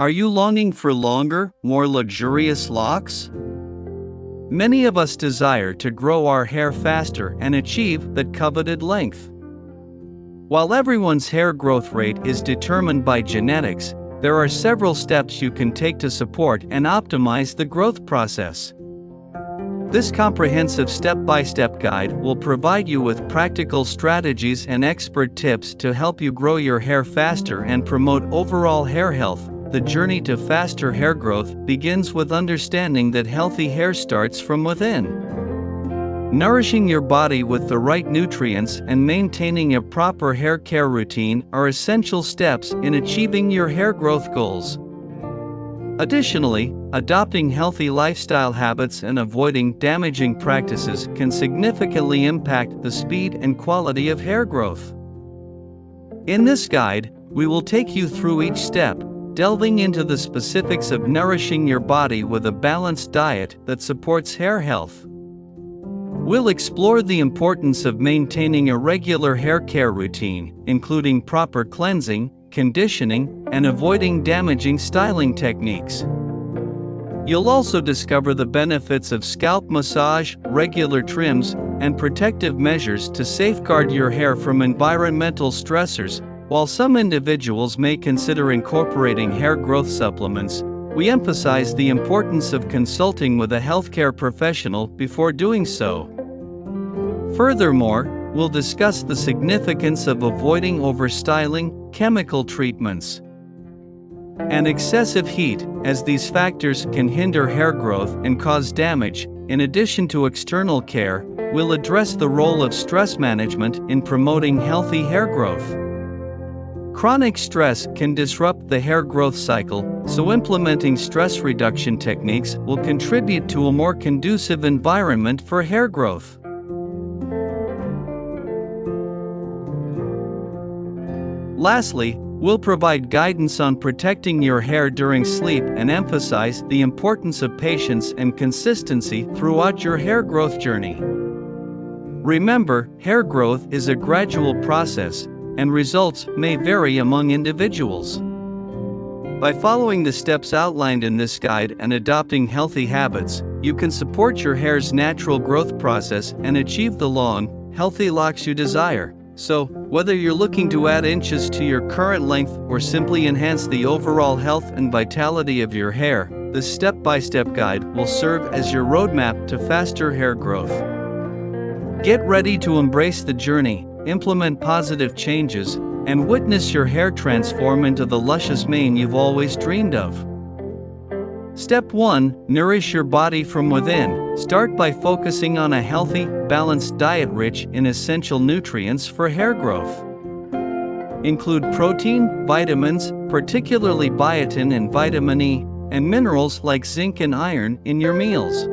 Are you longing for longer, more luxurious locks? Many of us desire to grow our hair faster and achieve that coveted length. While everyone's hair growth rate is determined by genetics, there are several steps you can take to support and optimize the growth process. This comprehensive step-by-step guide will provide you with practical strategies and expert tips to help you grow your hair faster and promote overall hair health. The journey to faster hair growth begins with understanding that healthy hair starts from within. Nourishing your body with the right nutrients and maintaining a proper hair care routine are essential steps in achieving your hair growth goals. Additionally, adopting healthy lifestyle habits and avoiding damaging practices can significantly impact the speed and quality of hair growth. In this guide, we will take you through each step, delving into the specifics of nourishing your body with a balanced diet that supports hair health. We'll explore the importance of maintaining a regular hair care routine, including proper cleansing, conditioning, and avoiding damaging styling techniques. You'll also discover the benefits of scalp massage, regular trims, and protective measures to safeguard your hair from environmental stressors. While some individuals may consider incorporating hair growth supplements, we emphasize the importance of consulting with a healthcare professional before doing so. Furthermore, we'll discuss the significance of avoiding overstyling, chemical treatments, and excessive heat, as these factors can hinder hair growth and cause damage. In addition to external care, we'll address the role of stress management in promoting healthy hair growth. Chronic stress can disrupt the hair growth cycle, so implementing stress reduction techniques will contribute to a more conducive environment for hair growth. Lastly, we'll provide guidance on protecting your hair during sleep and emphasize the importance of patience and consistency throughout your hair growth journey. Remember, hair growth is a gradual process, and results may vary among individuals. By following the steps outlined in this guide and adopting healthy habits, you can support your hair's natural growth process and achieve the long, healthy locks you desire. So, whether you're looking to add inches to your current length or simply enhance the overall health and vitality of your hair, this step-by-step guide will serve as your roadmap to faster hair growth. Get ready to embrace the journey, implement positive changes, and witness your hair transform into the luscious mane you've always dreamed of. Step 1. Nourish your body from within. Start by focusing on a healthy, balanced diet rich in essential nutrients for hair growth. Include protein, vitamins, particularly biotin and vitamin E, and minerals like zinc and iron in your meals.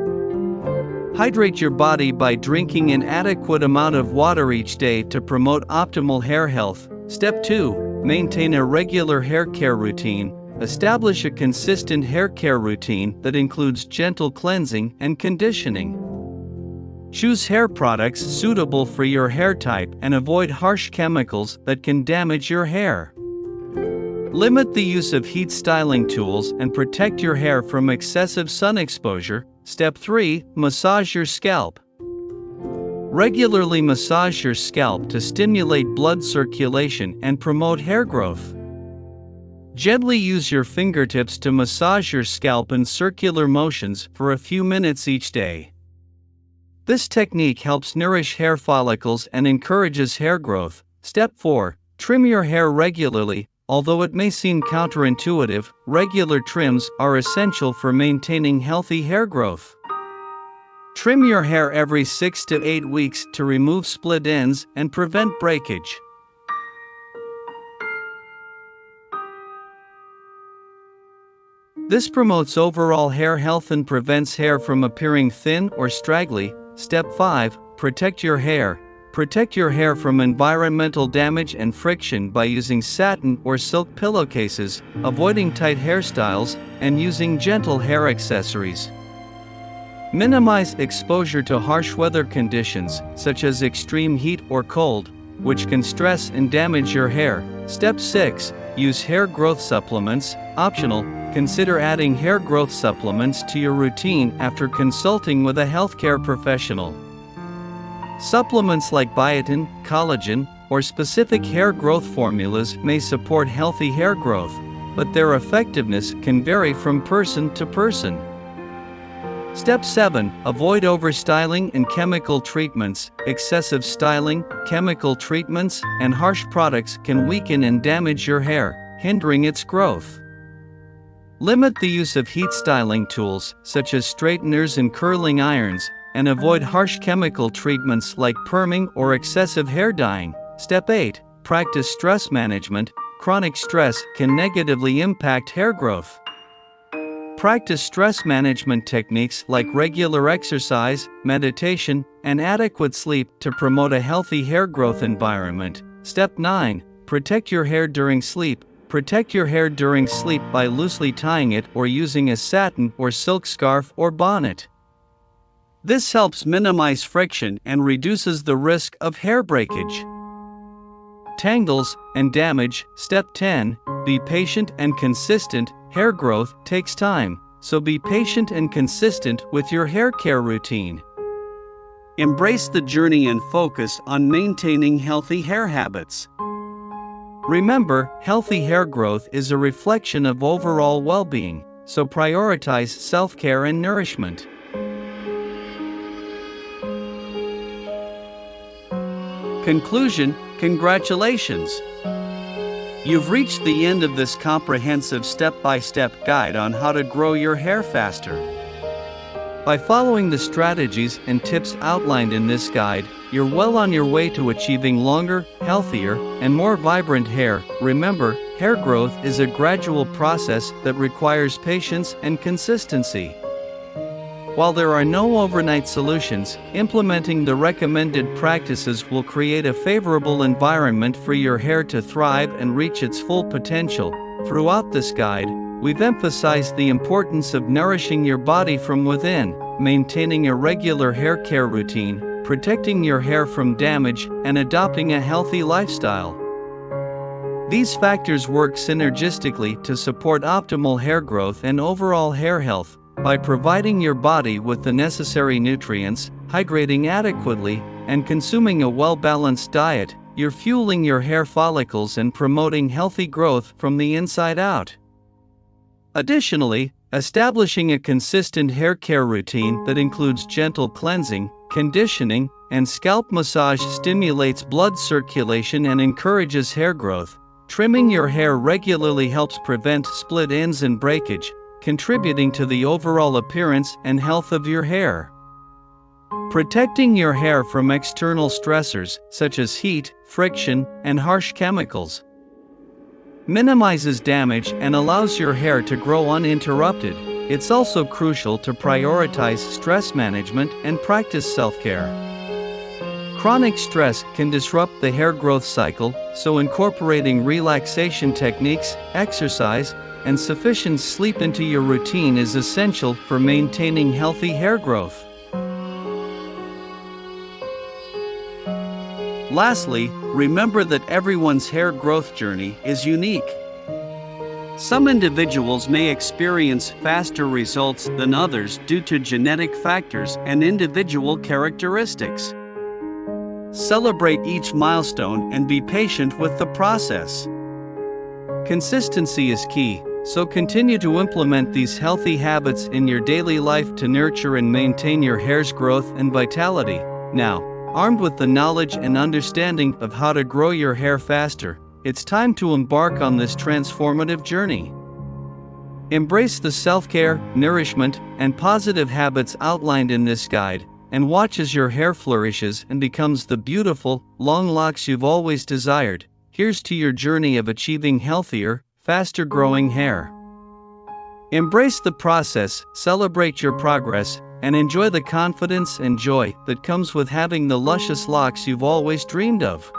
Hydrate your body by drinking an adequate amount of water each day to promote optimal hair health. Step 2. Maintain a regular hair care routine. Establish a consistent hair care routine that includes gentle cleansing and conditioning. Choose hair products suitable for your hair type and avoid harsh chemicals that can damage your hair. Limit the use of heat styling tools and protect your hair from excessive sun exposure. Step 3. Massage your scalp. Regularly massage your scalp to stimulate blood circulation and promote hair growth. Gently use your fingertips to massage your scalp in circular motions for a few minutes each day. This technique helps nourish hair follicles and encourages hair growth. Step 4. Trim your hair regularly. Although it may seem counterintuitive, regular trims are essential for maintaining healthy hair growth. Trim your hair every 6 to 8 weeks to remove split ends and prevent breakage. This promotes overall hair health and prevents hair from appearing thin or straggly. Step 5. Protect your hair. Protect your hair from environmental damage and friction by using satin or silk pillowcases, avoiding tight hairstyles, and using gentle hair accessories. Minimize exposure to harsh weather conditions, such as extreme heat or cold. which can stress and damage your hair. Step 6. Use hair growth supplements. Optional, consider adding hair growth supplements to your routine after consulting with a healthcare professional. Supplements like biotin, collagen, or specific hair growth formulas may support healthy hair growth, but their effectiveness can vary from person to person. Step 7. Avoid overstyling and chemical treatments. Excessive styling, chemical treatments, and harsh products can weaken and damage your hair, hindering its growth. Limit the use of heat styling tools, such as straighteners and curling irons, and avoid harsh chemical treatments like perming or excessive hair dyeing. Step 8. Practice stress management. Chronic stress can negatively impact hair growth. Practice stress management techniques like regular exercise, meditation, and adequate sleep to promote a healthy hair growth environment. Step 9. Protect your hair during sleep. Protect your hair during sleep by loosely tying it or using a satin or silk scarf or bonnet. This helps minimize friction and reduces the risk of hair breakage, tangles, and damage. Step 10. Be patient and consistent. Hair growth takes time, so be patient and consistent with your hair care routine. Embrace the journey and focus on maintaining healthy hair habits. Remember, healthy hair growth is a reflection of overall well-being, so prioritize self-care and nourishment. Conclusion: congratulations! You've reached the end of this comprehensive step-by-step guide on how to grow your hair faster. By following the strategies and tips outlined in this guide, you're well on your way to achieving longer, healthier, and more vibrant hair. Remember, hair growth is a gradual process that requires patience and consistency. While there are no overnight solutions, implementing the recommended practices will create a favorable environment for your hair to thrive and reach its full potential. Throughout this guide, we've emphasized the importance of nourishing your body from within, maintaining a regular hair care routine, protecting your hair from damage, and adopting a healthy lifestyle. These factors work synergistically to support optimal hair growth and overall hair health. By providing your body with the necessary nutrients, hydrating adequately, and consuming a well-balanced diet, you're fueling your hair follicles and promoting healthy growth from the inside out. Additionally, establishing a consistent hair care routine that includes gentle cleansing, conditioning, and scalp massage stimulates blood circulation and encourages hair growth. Trimming your hair regularly helps prevent split ends and breakage, contributing to the overall appearance and health of your hair. Protecting your hair from external stressors, such as heat, friction, and harsh chemicals, minimizes damage and allows your hair to grow uninterrupted. It's also crucial to prioritize stress management and practice self-care. Chronic stress can disrupt the hair growth cycle, so incorporating relaxation techniques, exercise, and sufficient sleep into your routine is essential for maintaining healthy hair growth. Lastly, remember that everyone's hair growth journey is unique. Some individuals may experience faster results than others due to genetic factors and individual characteristics. Celebrate each milestone and be patient with the process. Consistency is key, so continue to implement these healthy habits in your daily life to nurture and maintain your hair's growth and vitality. Now, armed with the knowledge and understanding of how to grow your hair faster, it's time to embark on this transformative journey. Embrace the self-care, nourishment, and positive habits outlined in this guide, and watch as your hair flourishes and becomes the beautiful, long locks you've always desired. Here's to your journey of achieving healthier, faster-growing hair. Embrace the process, celebrate your progress, and enjoy the confidence and joy that comes with having the luscious locks you've always dreamed of.